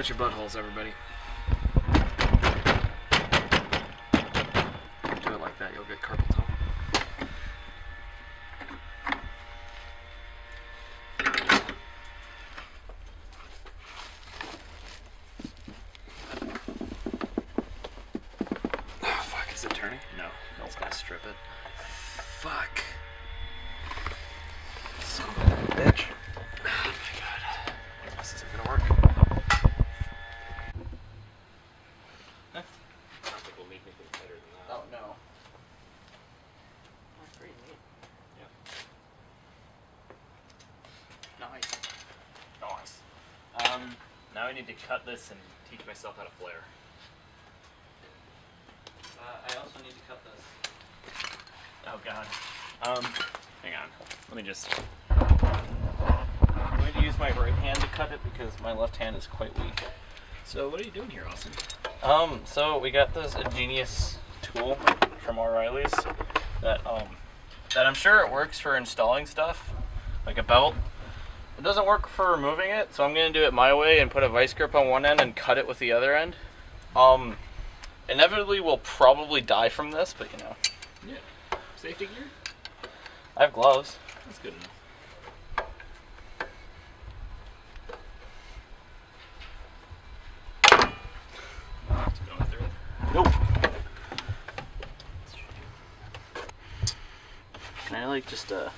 Watch your buttholes, everybody. Do it like that, you'll get carpal tunnel. Oh, fuck, is it turning? No, it's gonna strip it. Fuck. Son of a bitch. Oh my god. This isn't gonna work. I don't think we'll make anything better than that. Oh no. That's pretty neat. Yeah. Nice. Nice. Now I need to cut this and teach myself how to flare. I also need to cut this. Oh god. Hang on. Let me just... I'm going to use my right hand to cut it because my left hand is quite weak. So what are you doing here, Austin? So we got this ingenious tool from O'Reilly's that I'm sure it works for installing stuff, like a belt. It doesn't work for removing it, so I'm going to do it my way and put a vice grip on one end and cut it with the other end. Inevitably we'll probably die from this, but you know. Yeah. Safety gear? I have gloves. That's good enough. Going through it? Nope. Can I like just No.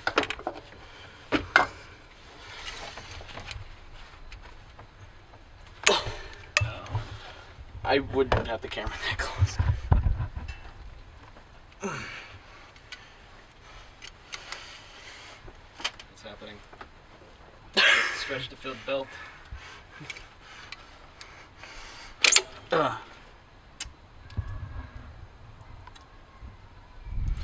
I wouldn't have the camera that close. What's happening? Stretch to fill the belt.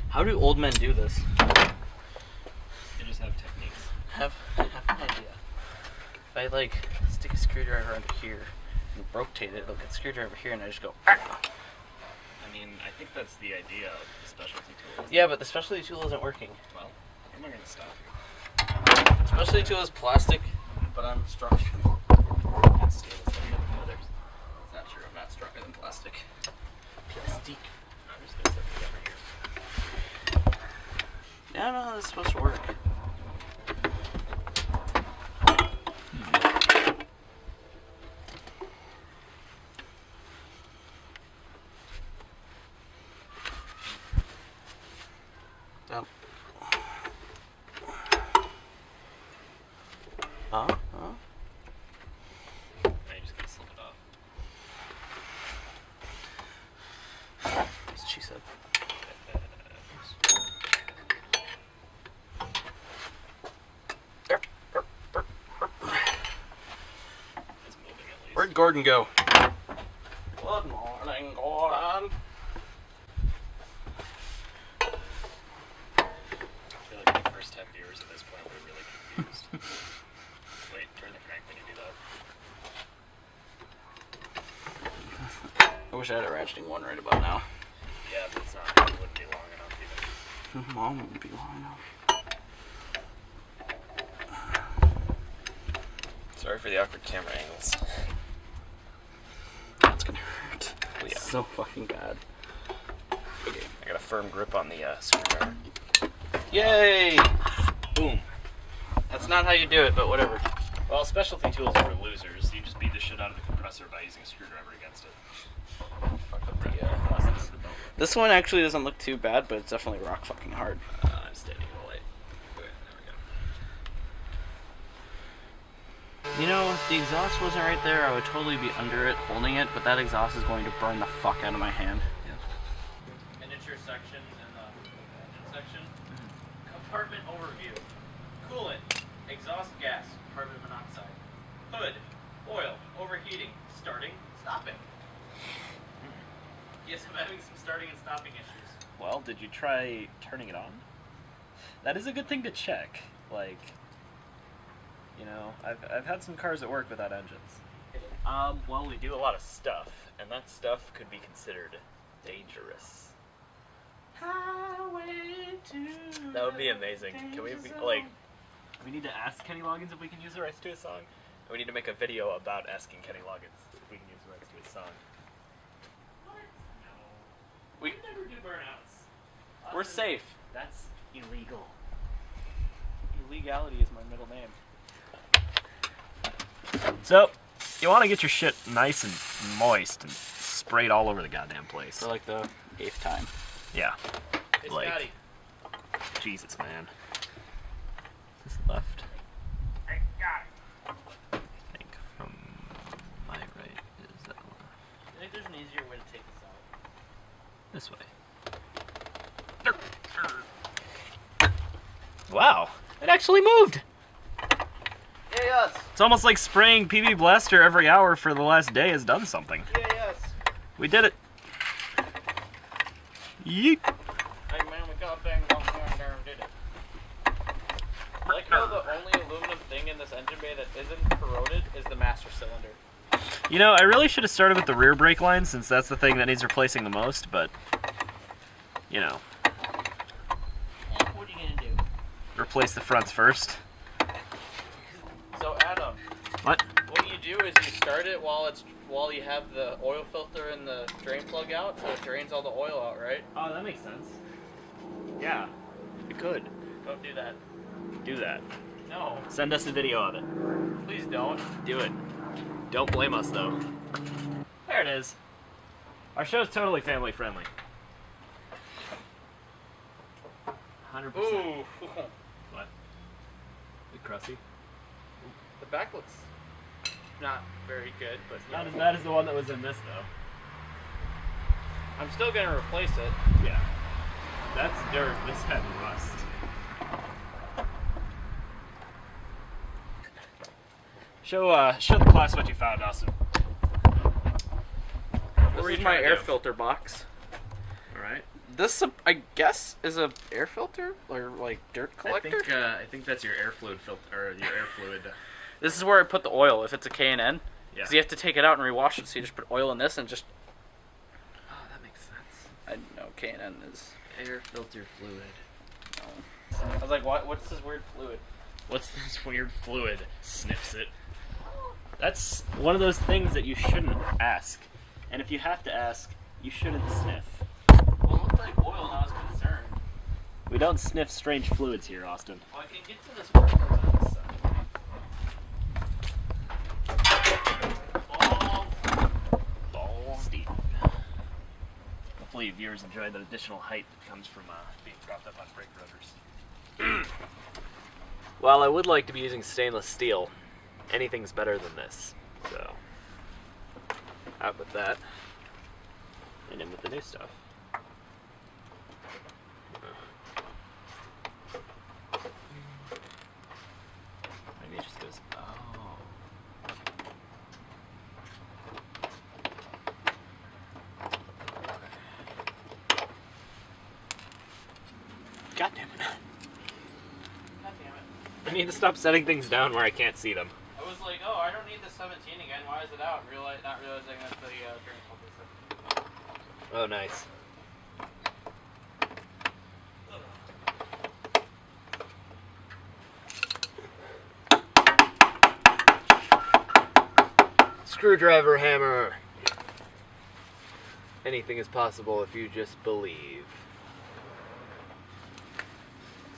How do old men do this? They just have techniques. Have an idea. If I like stick a screwdriver under here and rotate it, it'll get screwdriver here, and I just go. Ah! I mean, I think that's the idea of the specialty tool. Yeah, but the specialty tool isn't working. Well, I'm not gonna stop you. The specialty tool is plastic, but I'm strong. That's steel is heavier than the others. It's not true. I'm not stronger than plastic. Plastic. I'm just gonna set this over here. Yeah, I don't know how this is supposed to work. Oh. I just gotta slip it off. That's what she said. Where'd Gordon go? Good morning, Gordon. I feel like the first 10 viewers at this point were really confused. Wait, turn the crank when you do that. I wish I had a ratcheting one right about now. Yeah, but it's not. It wouldn't be long enough even. Mom wouldn't be long enough. Sorry for the awkward camera angles. That's gonna hurt. Well, yeah. So fucking bad. Okay, I got a firm grip on the screwdriver. Yay! Boom. That's not how you do it, but whatever. Well, specialty tools are for losers. You just beat the shit out of the compressor by using a screwdriver against it. Fuck up the this one actually doesn't look too bad, but it's definitely rock fucking hard. I'm standing in the light. Okay, there we go. You know, if the exhaust wasn't right there, I would totally be under it, holding it, but that exhaust is going to burn the fuck out of my hand. Yeah. Miniature section in the engine section. Compartment overview. Coolant, exhaust gas, carbon monoxide. Hood, oil, overheating, starting, stopping. Yes, I'm having some starting and stopping issues. Well, did you try turning it on? That is a good thing to check. Like, you know, I've had some cars that work without engines. Well, we do a lot of stuff, and that stuff could be considered dangerous. Highway to that would be amazing. Can we be, like, we need to ask Kenny Loggins if we can use the rights to a song, We need to make a video about asking Kenny Loggins if we can use the rights to his song. What? No. We never do burnouts. We're safe. That's illegal. Illegality is my middle name. So, you want to get your shit nice and moist and sprayed all over the goddamn place. For like the 8th time. Yeah. Hey, Like, Scotty. Jesus, man. Is this left? I got it. I think from my right is that one. I think there's an easier way to take this out. This way. Wow, it actually moved. Yeah, yes. It's almost like spraying PB Blaster every hour for the last day has done something. Yeah, yes. We did it. Yeet. Hey man, we got dang down there and did it. I like how the only aluminum thing in this engine bay that isn't corroded is the master cylinder. You know, I really should have started with the rear brake line since that's the thing that needs replacing the most, but, you know. What are you gonna do? Replace the fronts first. So Adam. What? What you do is you start it while you have the oil filter and the drain plug out, so it drains all the oil out, right? Oh, that makes sense. Yeah, we could. Don't do that. Do that. No. Send us a video of it. Please don't. Do it. Don't blame us, though. There it is. Our show's totally family friendly. 100%. Ooh. What? Bit crusty? The back looks not very good, but Not as bad as the one that was in this, though. I'm still gonna replace it. Yeah. That's dirt. This had rust. Show the class what you found, Austin. This is my air filter box. Alright. This, I guess, is a air filter or like dirt collector. I think that's your air fluid filter, or your air fluid. This is where I put the oil if it's a K&N. Yeah. Because you have to take it out and rewash it, so you just put oil in this and just. Oh, that makes sense. I know K&N is. Air filter fluid. No. I was like, what's this weird fluid? What's this weird fluid? Sniffs it. That's one of those things that you shouldn't ask. And if you have to ask, you shouldn't sniff. Well, it looked like oil, and I was concerned. We don't sniff strange fluids here, Austin. Well, I can get to this work on this side. Balls deep. Hopefully viewers enjoy the additional height that comes from being propped up on brake rotors. Well, I would like to be using stainless steel. Anything's better than this. So, out with that. And in with the new stuff. Maybe it just goes, oh. God damn it. God damn it. I need to stop setting things down where I can't see them. I was like, oh, I don't need the 17 again. Why is it out? Not realizing that the drain filter. Oh, nice. Screwdriver hammer. Anything is possible if you just believe.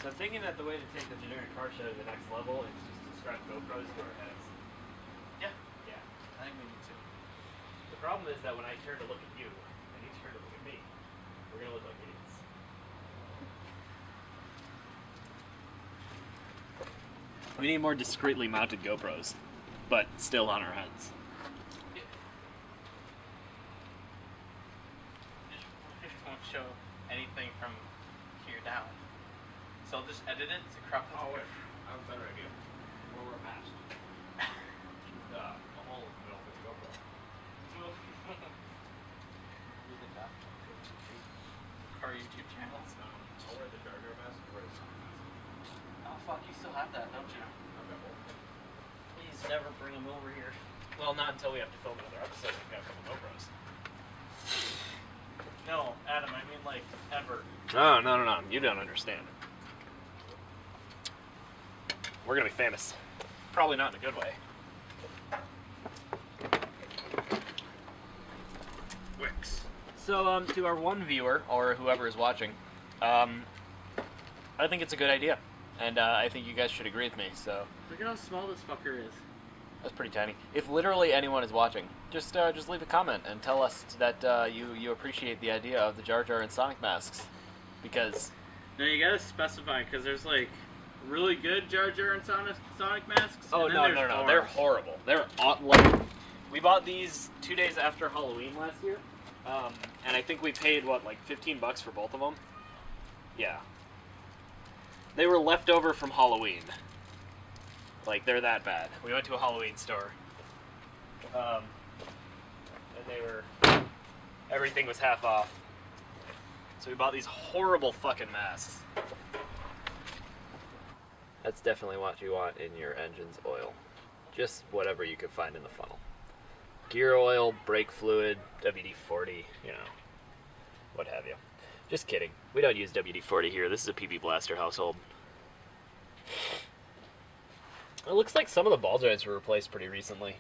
So I'm thinking that the way to take the generic car show to the next level is just to strap GoPros to our heads. Yeah. Yeah. I think we need to. The problem is that when I turn to look at you, and you turn to look at me, we're gonna look like idiots. We need more discreetly mounted GoPros, but still on our heads. It won't show anything from here down. So I'll just edit it to crop it. Oh, wait. I have a better idea. Where we're past. A hole in the middle of the GoPro. Using that. Car YouTube channels. I'll wear the Jar Jar mask and wear the Oh fuck, you still have that, don't you? I've got both. Please never bring them over here. Well, not until we have to film another episode. We've got a couple GoPros. No, Adam, I mean like ever. Oh, no. You don't understand. We're gonna be famous. Probably not in a good way. Twix. So, to our one viewer, or whoever is watching, I think it's a good idea. And I think you guys should agree with me, so... Look at how small this fucker is. That's pretty tiny. If literally anyone is watching, just leave a comment and tell us that you appreciate the idea of the Jar Jar and Sonic masks. Because... No, you gotta specify, because there's, like, really good Jar Jar and Sonic masks. Oh, and no, they're horrible. They're, like... We bought these 2 days after Halloween last year. And I think we paid, what, like $15 for both of them? Yeah. They were left over from Halloween. Like, they're that bad. We went to a Halloween store. And they were... Everything was half off. So we bought these horrible fucking masks. That's definitely what you want in your engine's oil. Just whatever you could find in the funnel. Gear oil, brake fluid, WD-40, you know, what have you. Just kidding. We don't use WD-40 here. This is a PB Blaster household. It looks like some of the ball joints were replaced pretty recently.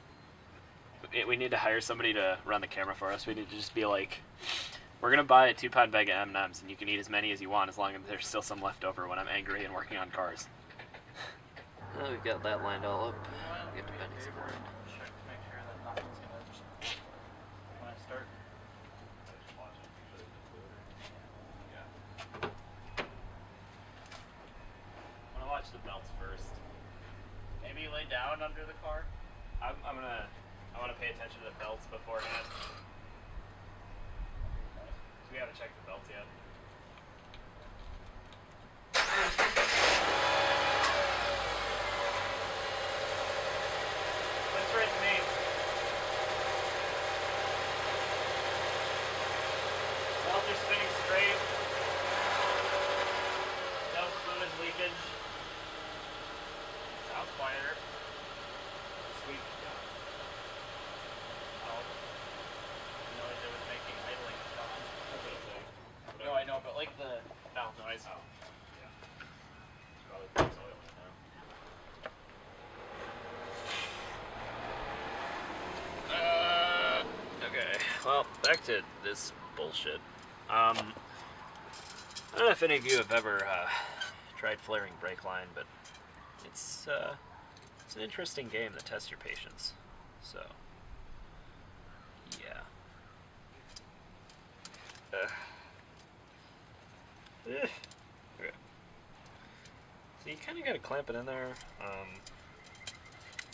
We need to hire somebody to run the camera for us. We need to just be like, we're going to buy a 2-pound bag of M&Ms, and you can eat as many as you want as long as there's still some left over when I'm angry and working on cars. Oh, we've got that lined all up. We get to bending some more in. The belts first. Maybe lay down under the car. I want to pay attention to the belts beforehand. We haven't checked the belts yet. Looks right to me. Belts are spinning straight. No fluid leakage. Sounds quieter. Sweet. Oh. The noise it was making idling is gone. That's what I'm saying. No, I know, but like the valve noise. Oh. Yeah. Probably puts oil in now. Okay. Well, back to this bullshit. I don't know if any of you have ever tried flaring brake line, but it's an interesting game that tests your patience. So, yeah. Okay. So you kind of got to clamp it in there.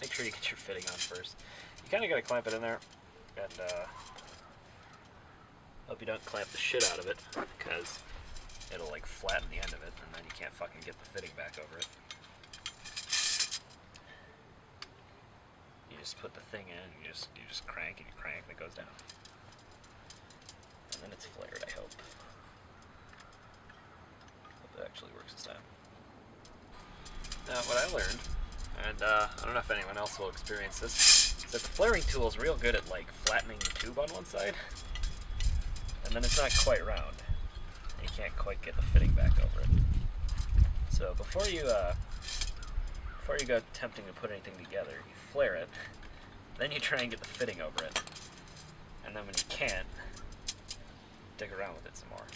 Make sure you get your fitting on first. You kind of got to clamp it in there, and hope you don't clamp the shit out of it, because it'll like flatten the end of it, and then you can't fucking get the fitting back over it. You just put the thing in, you just crank and you crank, and it goes down. And then it's flared, I hope. Hope it actually works this time. Now, what I learned, and I don't know if anyone else will experience this, is that the flaring tool is real good at like flattening the tube on one side, and then it's not quite round. And you can't quite get the fitting back over it. So before you go attempting to put anything together, you flare it, then you try and get the fitting over it, and then when you can't, dig around with it some more.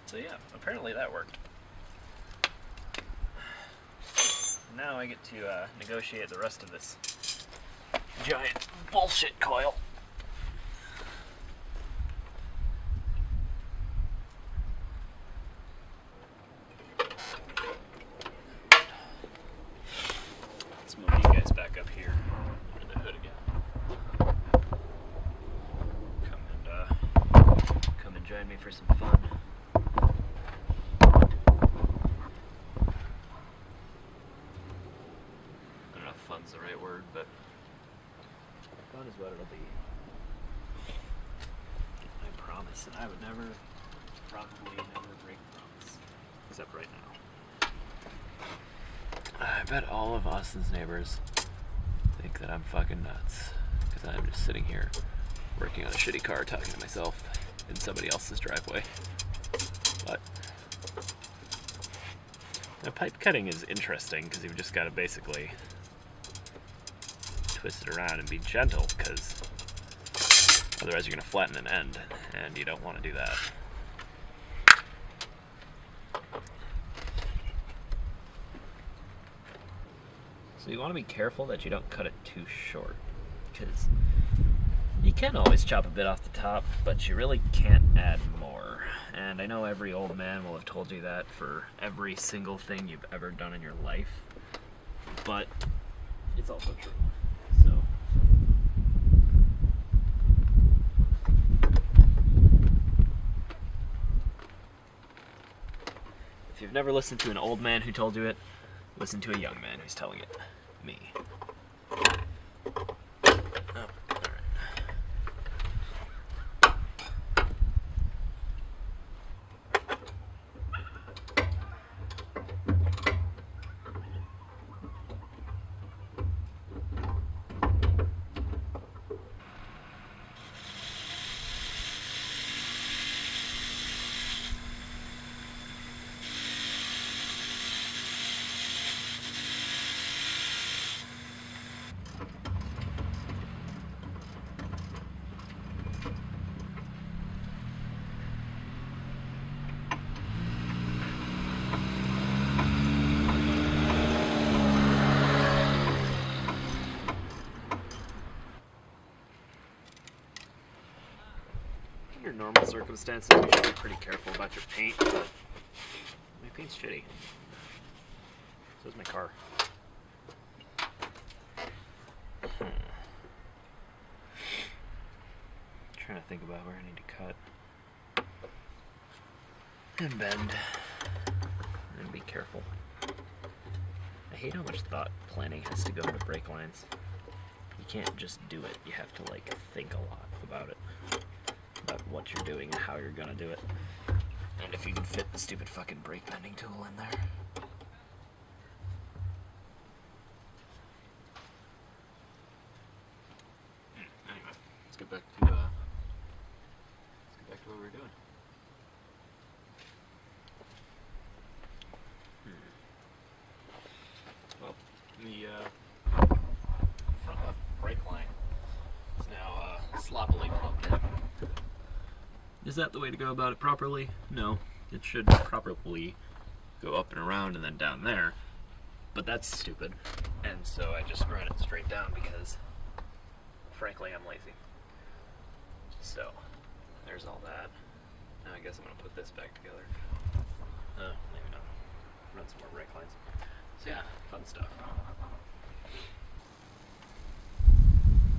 So yeah, apparently that worked. Now I get to negotiate the rest of this giant bullshit coil. Let's move you guys back up here under the hood again. Come and join me for some fun. Fun's the right word, but fun is what it'll be. I promise, and I would probably never break a promise, except right now. I bet all of Austin's neighbors think that I'm fucking nuts, because I'm just sitting here working on a shitty car talking to myself in somebody else's driveway. But now, pipe cutting is interesting, because you've just got to basically twist it around and be gentle, because Otherwise, you're going to flatten an end, and you don't want to do that. So you want to be careful that you don't cut it too short, because you can always chop a bit off the top, but you really can't add more. And I know every old man will have told you that for every single thing you've ever done in your life, but it's also true. So if you've never listened to an old man who told you it, listen to a young man who's telling it. Me. Under normal circumstances, you should be pretty careful about your paint, but my paint's shitty. So is my car. Trying to think about where I need to cut and bend and be careful. I hate how much thought planning has to go into brake lines. You can't just do it. You have to like think a lot about it, about what you're doing and how you're gonna do it. And if you can fit the stupid fucking brake bending tool in there. Anyway, let's get back to what we were doing. Well, the front left brake line is now sloppily plugged in. Is that the way to go about it properly? No. It should properly go up and around and then down there. But that's stupid. And so I just ran it straight down because, frankly, I'm lazy. So, there's all that. Now I guess I'm going to put this back together. Maybe not. Run some more brake lines. So yeah, fun stuff.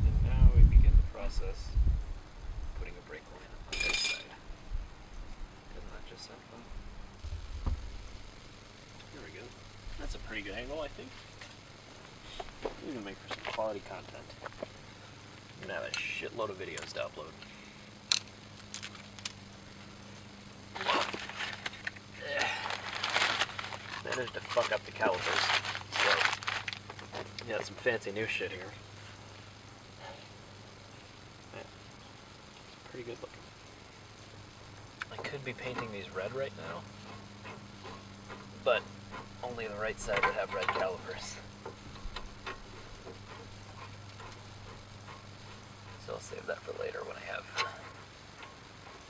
And now we begin the process of putting a brake line on this side. Doesn't that just sound fun? There we go. That's a pretty good angle, I think. We're going to make for some quality content. I'm going to have a shitload of videos to upload. Managed to fuck up the calipers, so got some fancy new shit here. Yeah. Pretty good looking. I could be painting these red right now, but only the right side would have red calipers. So I'll save that for later when I have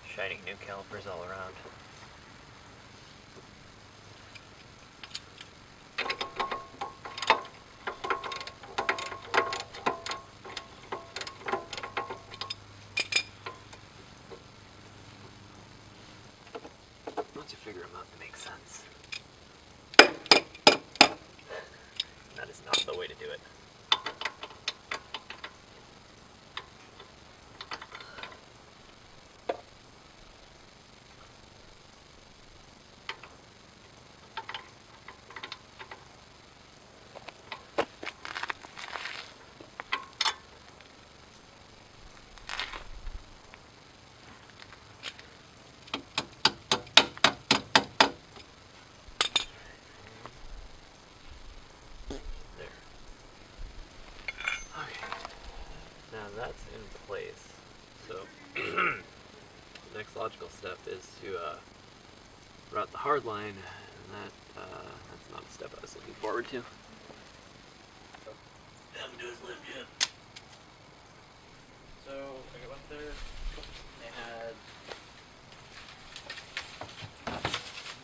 shiny new calipers all around. Once you figure them out, they make sense. That is not the way to do it. That's in place. So the next logical step is to route the hard line, and that's not a step I was looking forward to. Haven't do his lift yet. So I went there. They had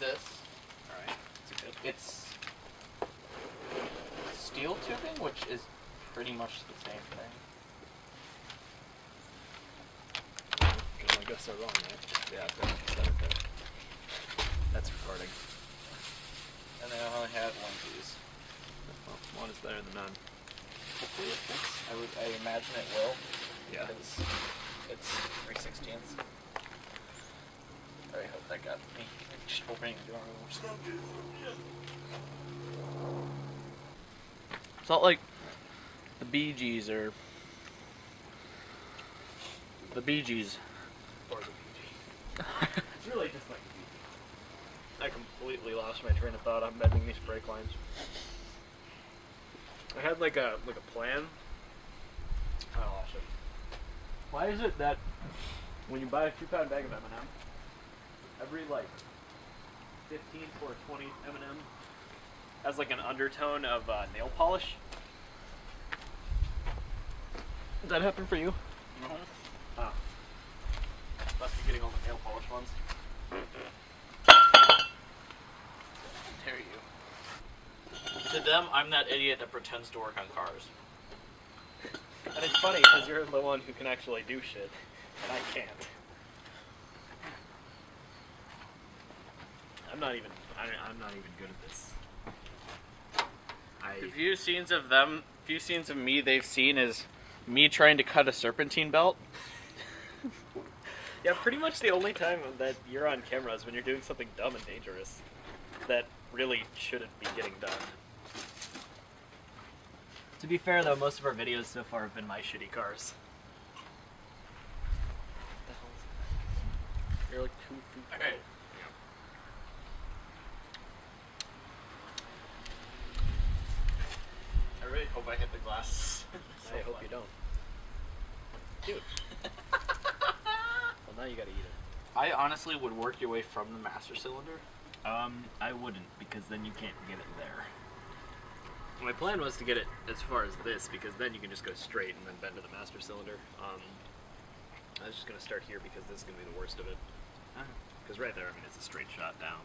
this. All right. That's good. It's steel tubing, which is pretty much the same thing. I guess they're wrong, right? Yeah, okay. That's recording. And then I only had one of these. Well, one is better than none. Hopefully it fits. I imagine it will. Yeah. Because it's 3/16. I hope that got me. Just opening the door. It's not like the Bee Gees or the Bee Gees. Or the BG. It's really just like the BG. I completely lost my train of thought on bending these brake lines. I had like a plan. I lost it. Why is it that when you buy a 2-pound bag of M&M, every like 15 or 20 M&M has like an undertone of nail polish? Did that happen for you? No. Oh. Must be getting all the nail polish ones. Dare you. To them, I'm that idiot that pretends to work on cars. And it's funny because you're the one who can actually do shit, and I can't. I'm not even good at this. The few scenes of me they've seen is me trying to cut a serpentine belt. Yeah, pretty much the only time that you're on camera is when you're doing something dumb and dangerous that really shouldn't be getting done. To be fair, though, most of our videos so far have been my shitty cars. What the hell is that? You're like 2 feet tall. Okay. I really hope I hit the glass. I hope you don't. Dude. Well, now you gotta eat it. I honestly would work your way from the master cylinder. I wouldn't, because then you can't get it there. My plan was to get it as far as this, because then you can just go straight and then bend to the master cylinder. I was just gonna start here because this is gonna be the worst of it. Because right there, I mean, it's a straight shot down.